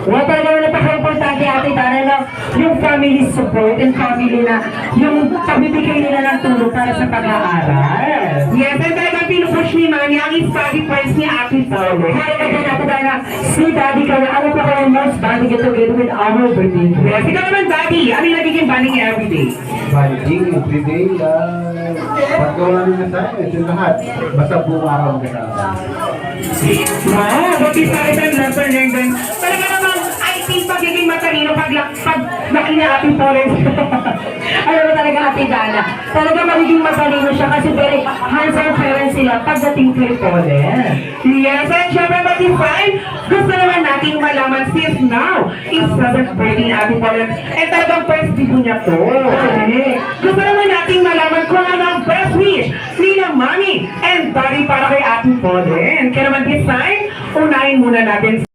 Wala talaga na napaka-importante ate Dana na yung family support and family na yung pagbibigay nila ng tulong para sa pag-aaral. Yes, and talagang pinupush ni Mami ang study points ni Ate Paolo. Kaya ka dyan ate Dana, si daddy ka na ano pa kayo most bonding get together with our birthday. Yes, ikaw naman, Daddy. Ano yung nagiging banding niya everyday? Banding, everyday, paggawa namin na tayo, yung lahat. Basta buong araw ang kasama. But isa rin ang lesson learned din. Talaga namang, I think pagiging matalino pag laki ni Ate Paolo. Alam mo talaga ate Dana, talaga magiging matalino siya kasi very hands-on parents sila pagdating kay Pauline. Yes, and syempre mag-define, gusto naman nating malaman since now is 7th birthday ni Ate Paolo. Eh talagang first video niya to. Gusto naman nating malaman kung ano ang best wish ni na Mami and Daddy para kay Ate Paolo. Kaya naman design, unahin muna natin